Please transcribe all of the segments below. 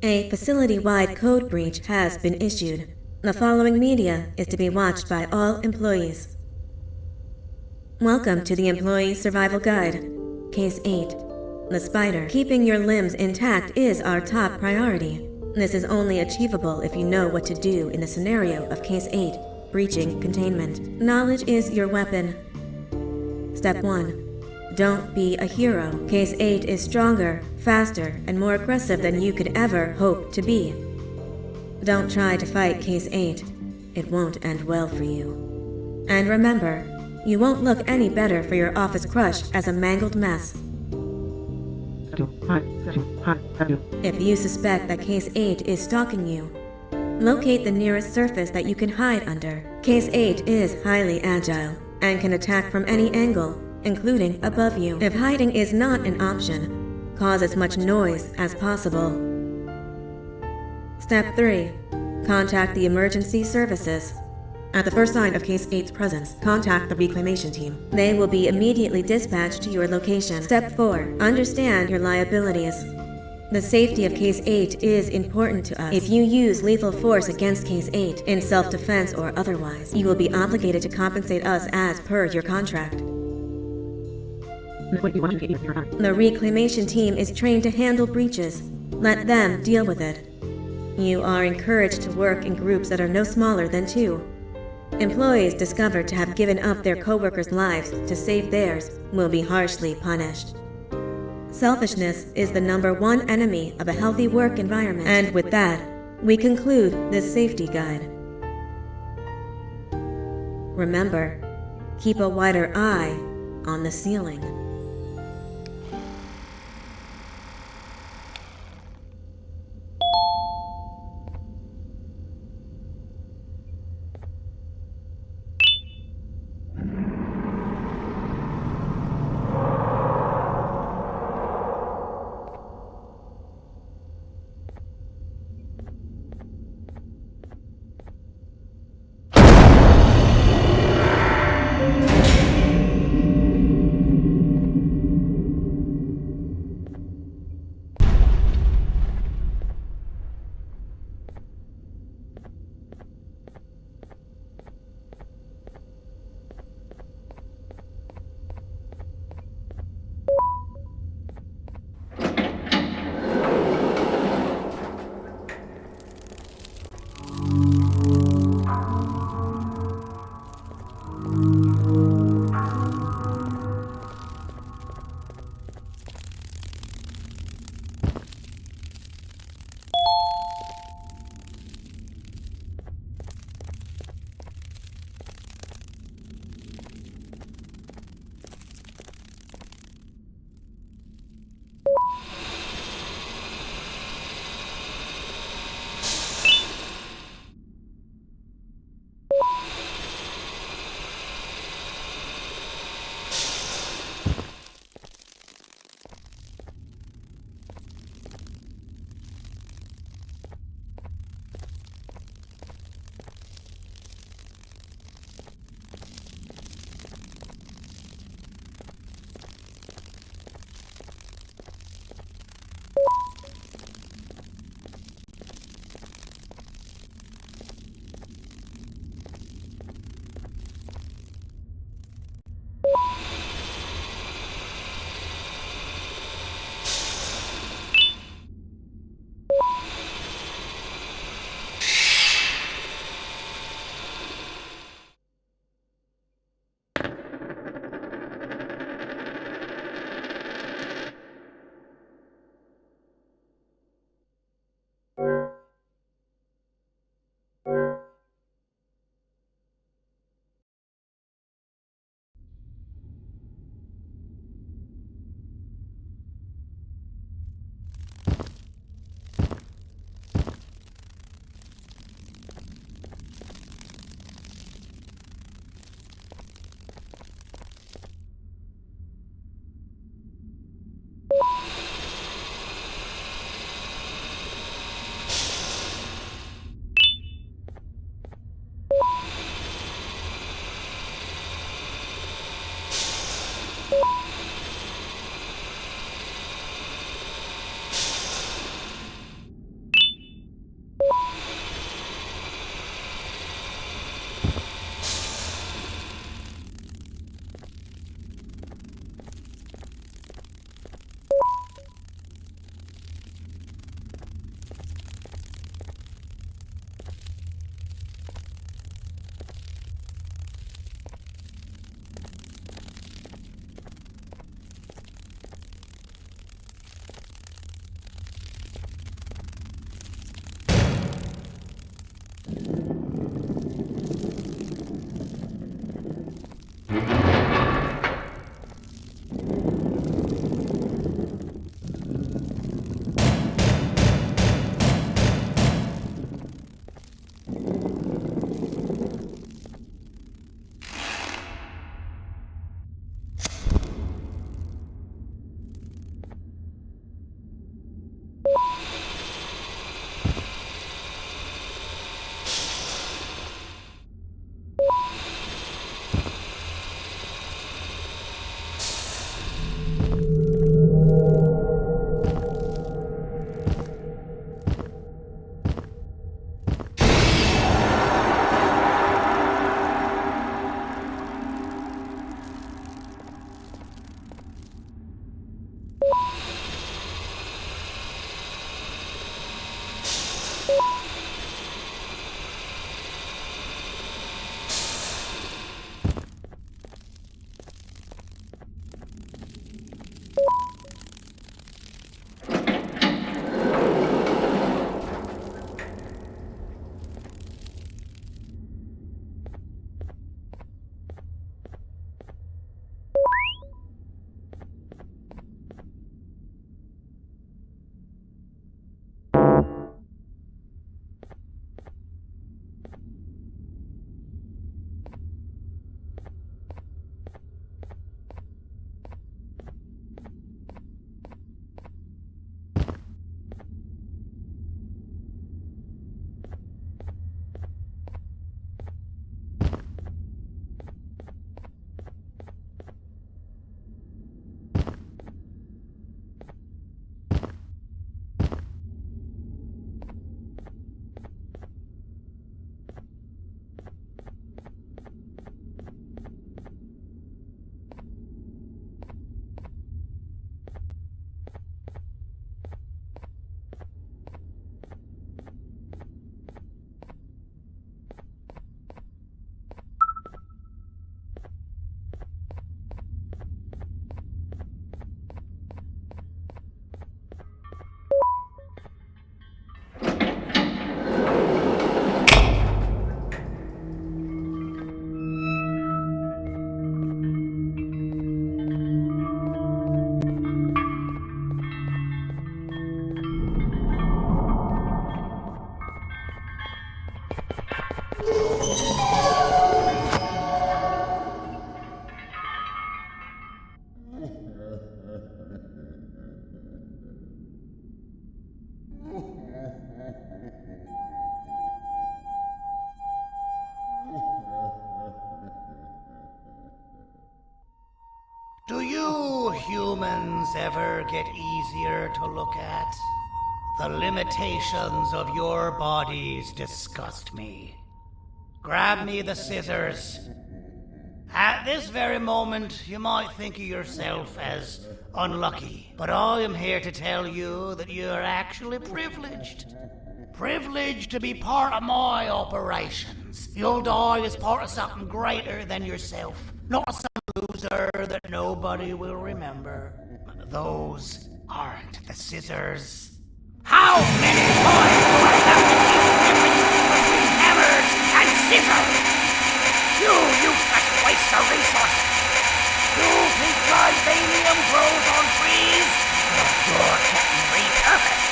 A facility-wide code breach has been issued. The following media is to be watched by all employees. Welcome to the Employee Survival Guide. Case 8. The spider. Keeping your limbs intact is our top priority. This is only achievable if you know what to do in the scenario of Case 8, breaching containment. Knowledge is your weapon. Step 1. Don't be a hero. Case 8 is stronger, faster, and more aggressive than you could ever hope to be. Don't try to fight Case 8. It won't end well for you. And remember, you won't look any better for your office crush as a mangled mess. If you suspect that Case 8 is stalking you, locate the nearest surface that you can hide under. Case 8 is highly agile and can attack from any angle, including above you. If hiding is not an option, cause as much noise as possible. Step 3. Contact the emergency services. At the first sign of Case 8's presence, contact the reclamation team. They will be immediately dispatched to your location. Step 4. Understand your liabilities. The safety of Case 8 is important to us. If you use lethal force against Case 8, in self-defense or otherwise, you will be obligated to compensate us as per your contract. The reclamation team is trained to handle breaches. Let them deal with it. You are encouraged to work in groups that are no smaller than 2. Employees discovered to have given up their coworkers' lives to save theirs will be harshly punished. Selfishness is the #1 enemy of a healthy work environment. And with that, we conclude this safety guide. Remember, keep a wider eye on the ceiling. Do you humans ever get easier to look at? The limitations of your bodies disgust me. Grab me the scissors. At this very moment, you might think of yourself as unlucky, but I am here to tell you that you're actually privileged. Privileged to be part of my operations. You'll die as part of something greater than yourself, not some loser that nobody will remember. Those aren't the scissors. How many times do I have to keep the difference between hammers and scissors? You useless waste of resources! You think vibranium grows on trees? You're getting repurposed!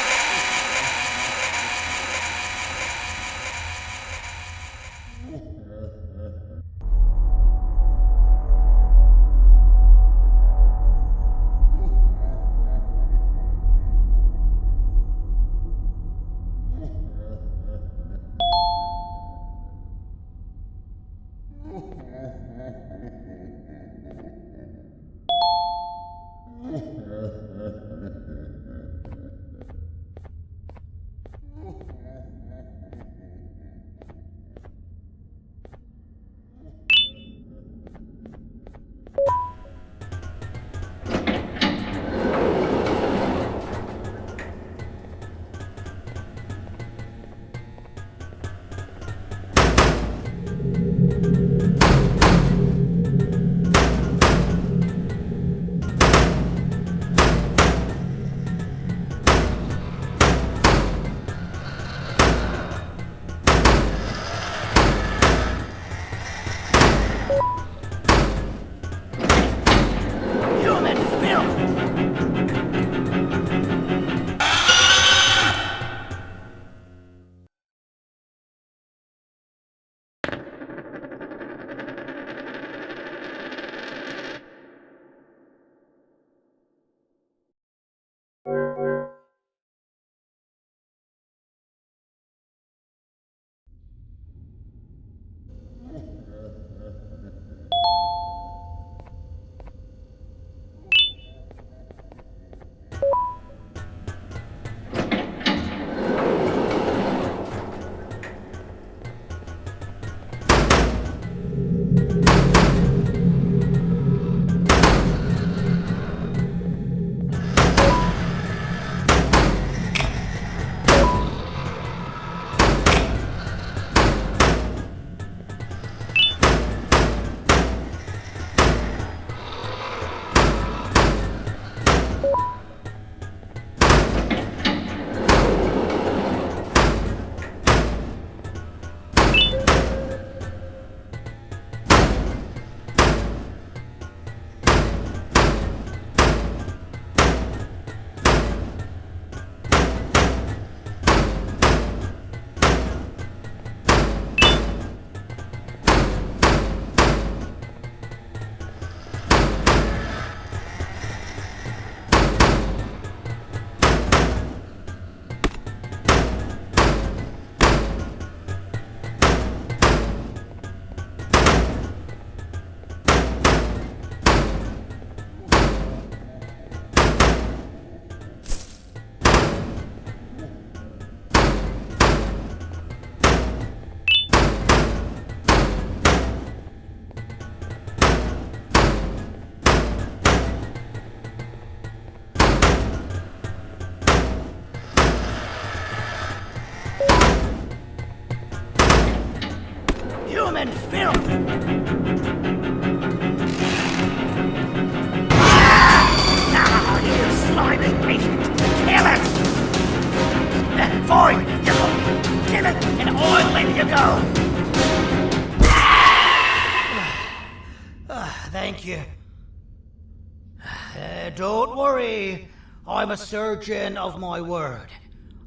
Don't worry. I'm a surgeon of my word.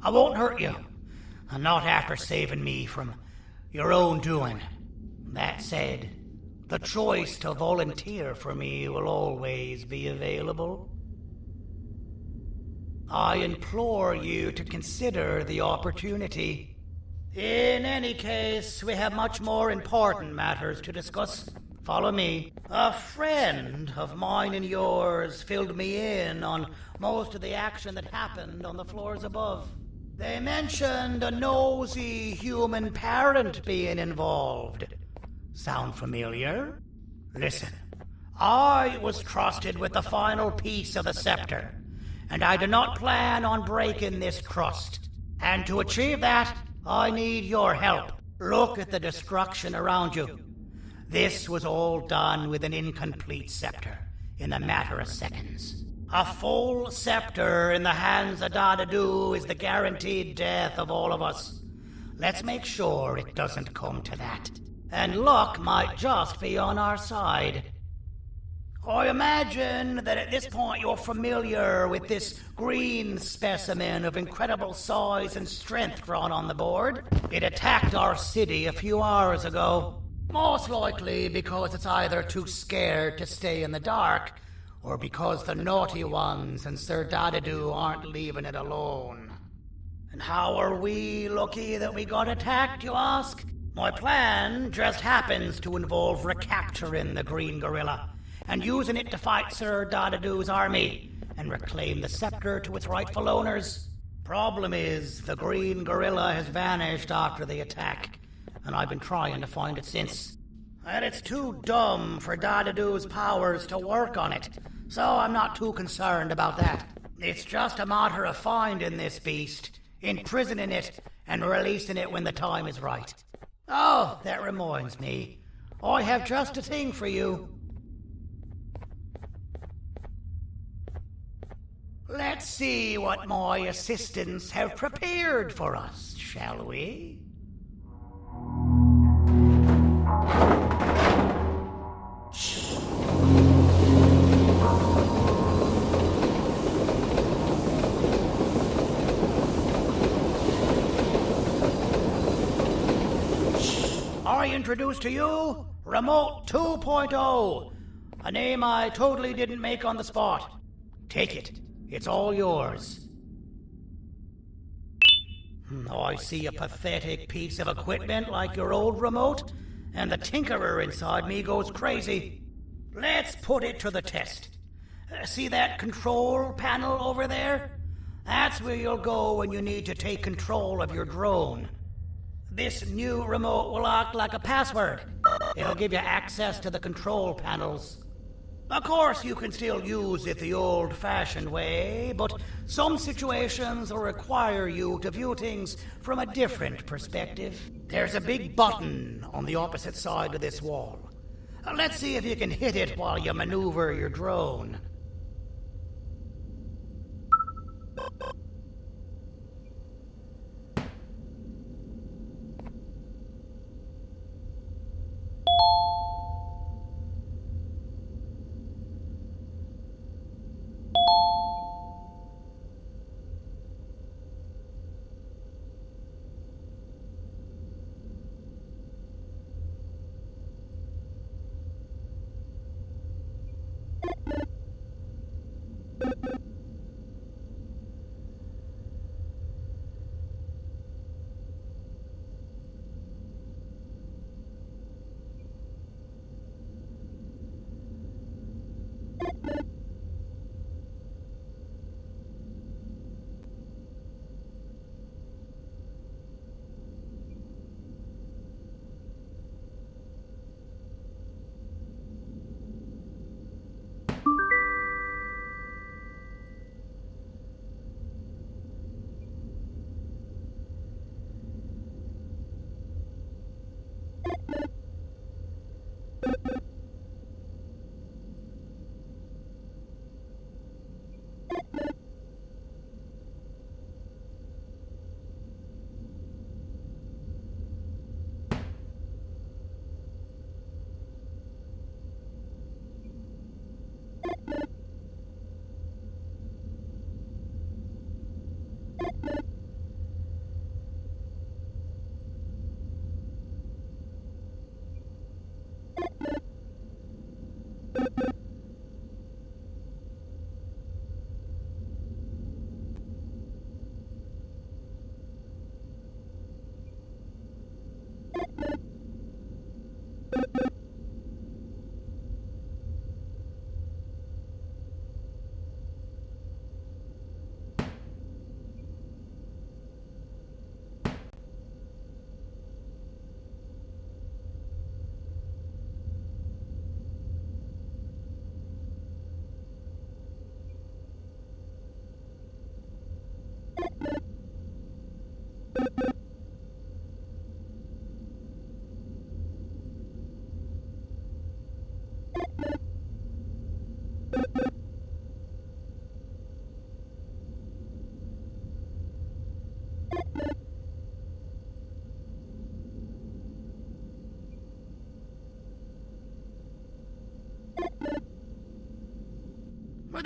I won't hurt you. And not after saving me from your own doing. That said, the choice to volunteer for me will always be available. I implore you to consider the opportunity. In any case, we have much more important matters to discuss. Follow me. A friend of mine and yours filled me in on most of the action that happened on the floors above. They mentioned a nosy human parent being involved. Sound familiar? Listen, I was trusted with the final piece of the scepter, and I do not plan on breaking this trust. And to achieve that, I need your help. Look at the destruction around you. This was all done with an incomplete scepter, in a matter of seconds. A full scepter in the hands of Dadadu is the guaranteed death of all of us. Let's make sure it doesn't come to that. And luck might just be on our side. I imagine that at this point you're familiar with this green specimen of incredible size and strength drawn on the board. It attacked our city a few hours ago. Most likely because it's either too scared to stay in the dark, or because the naughty ones and Sir Dadadu aren't leaving it alone. And how are we lucky that we got attacked, you ask? My plan just happens to involve recapturing the green gorilla and using it to fight Sir Dadadu's army and reclaim the scepter to its rightful owners. Problem is, the green gorilla has vanished after the attack, and I've been trying to find it since. And it's too dumb for Dadadu's powers to work on it, so I'm not too concerned about that. It's just a matter of finding this beast, imprisoning it, and releasing it when the time is right. Oh, that reminds me. I have just a thing for you. Let's see what my assistants have prepared for us, shall we? I introduce to you Remote 2.0, a name I totally didn't make on the spot. Take it. It's all yours. I see a pathetic piece of equipment like your old remote, and the tinkerer inside me goes crazy. Let's put it to the test. See that control panel over there? That's where you'll go when you need to take control of your drone. This new remote will act like a password. It'll give you access to the control panels. Of course, you can still use it the old-fashioned way, but some situations will require you to view things from a different perspective. There's a big button on the opposite side of this wall. Let's see if you can hit it while you maneuver your drone.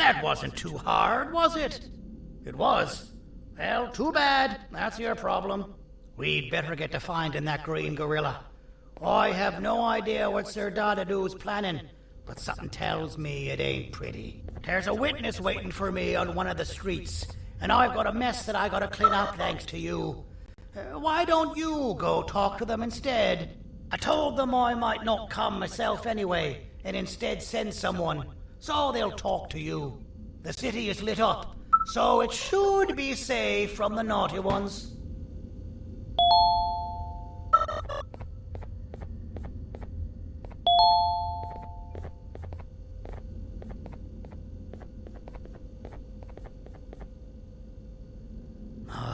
That wasn't too hard, was it? It was. Well, too bad. That's your problem. We'd better get to finding that green gorilla. I have no idea what Sir Dadadoo's planning, but something tells me it ain't pretty. There's a witness waiting for me on one of the streets, and I've got a mess that I gotta clean up thanks to you. Why don't you go talk to them instead? I told them I might not come myself anyway, and instead send someone, so they'll talk to you. The city is lit up, so it should be safe from the naughty ones.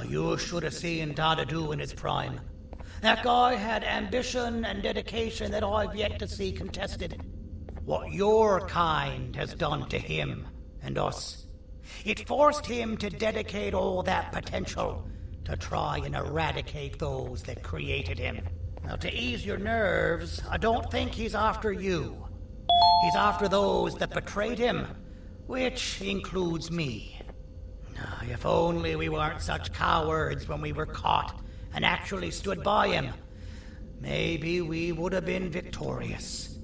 You should have seen Dadadoo in his prime. That guy had ambition and dedication that I've yet to see contested. What your kind has done to him and us. It forced him to dedicate all that potential to try and eradicate those that created him. Now, to ease your nerves, I don't think he's after you. He's after those that betrayed him, which includes me. If only we weren't such cowards when we were caught and actually stood by him. Maybe we would have been victorious.